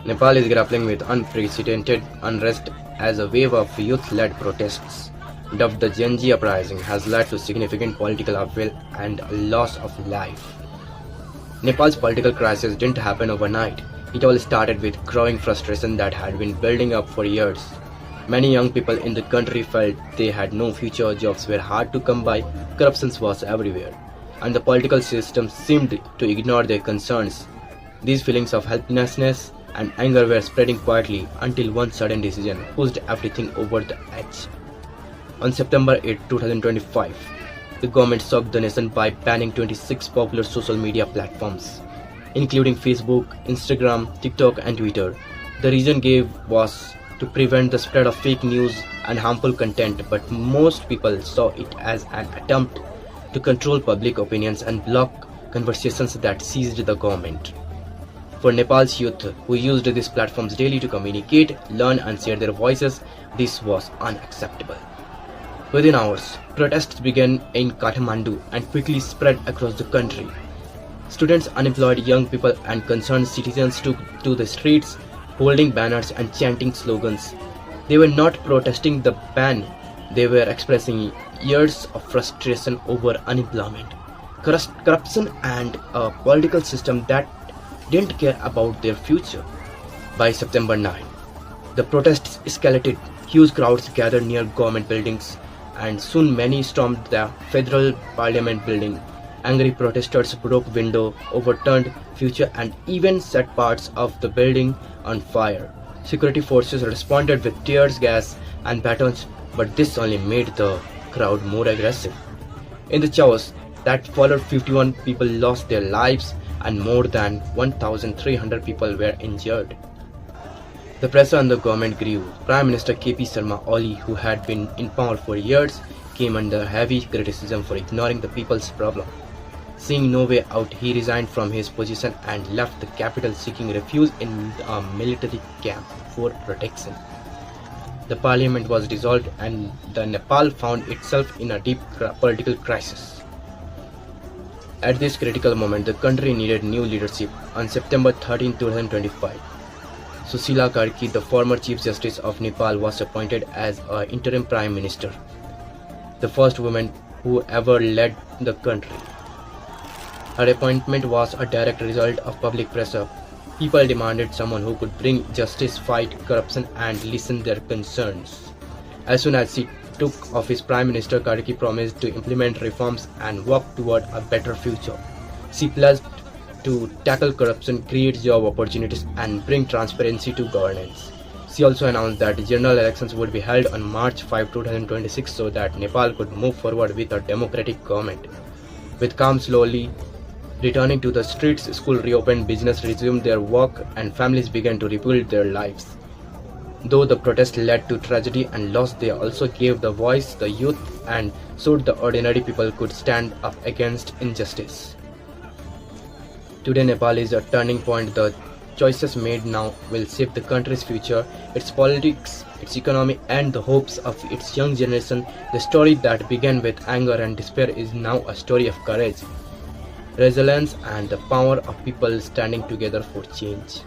Nepal is grappling with unprecedented unrest as a wave of youth-led protests, dubbed the Z Uprising, has led to significant political upheaval and a loss of life. Nepal's political crisis didn't happen overnight. It all started with growing frustration that had been building up for years. Many young people in the country felt they had no future, jobs were hard to come by, corruption was everywhere, and the political system seemed to ignore their concerns. These feelings of helplessness and anger were spreading quietly until one sudden decision pushed everything over the edge. On September 8, 2025, the government shocked the nation by banning 26 popular social media platforms, including Facebook, Instagram, TikTok, and Twitter. The reason gave was to prevent the spread of fake news and harmful content, but most people saw it as an attempt to control public opinions and block conversations that seized the government. For Nepal's youth, who used these platforms daily to communicate, learn, and share their voices, this was unacceptable. Within hours, protests began in Kathmandu and quickly spread across the country. Students, unemployed young people, and concerned citizens took to the streets, holding banners and chanting slogans. They were not protesting the ban, they were expressing years of frustration over unemployment, corruption, and a political system that didn't care about their future. By September 9, the protests escalated. Huge crowds gathered near government buildings, and soon many stormed the federal parliament building. Angry protesters broke windows, overturned furniture, and even set parts of the building on fire. Security forces responded with tear gas and batons, but this only made the crowd more aggressive. In the chaos that followed, 51 people lost their lives and more than 1,300 people were injured. The pressure on the government grew. Prime Minister KP Sharma Oli, who had been in power for years, came under heavy criticism for ignoring the people's problem. Seeing no way out, he resigned from his position and left the capital seeking refuge in a military camp for protection. The parliament was dissolved and the Nepal found itself in a deep political crisis. At this critical moment, the country needed new leadership. On September 13, 2025, Sushila Karki, the former Chief Justice of Nepal, was appointed as an interim Prime Minister, the first woman who ever led the country. Her appointment was a direct result of public pressure. People demanded someone who could bring justice, fight corruption, and listen their concerns. As soon as she took office, Prime Minister Karki promised to implement reforms and work toward a better future. She pledged to tackle corruption, create job opportunities, and bring transparency to governance. She also announced that general elections would be held on March 5, 2026 so that Nepal could move forward with a democratic government. With calm slowly returning to the streets, schools reopened, business resumed their work, and families began to rebuild their lives. Though the protest led to tragedy and loss, they also gave the voice the youth and showed the ordinary people could stand up against injustice. Today, Nepal is a turning point. The choices made now will shape the country's future, its politics, its economy, and the hopes of its young generation. The story that began with anger and despair is now a story of courage, resilience, and the power of people standing together for change.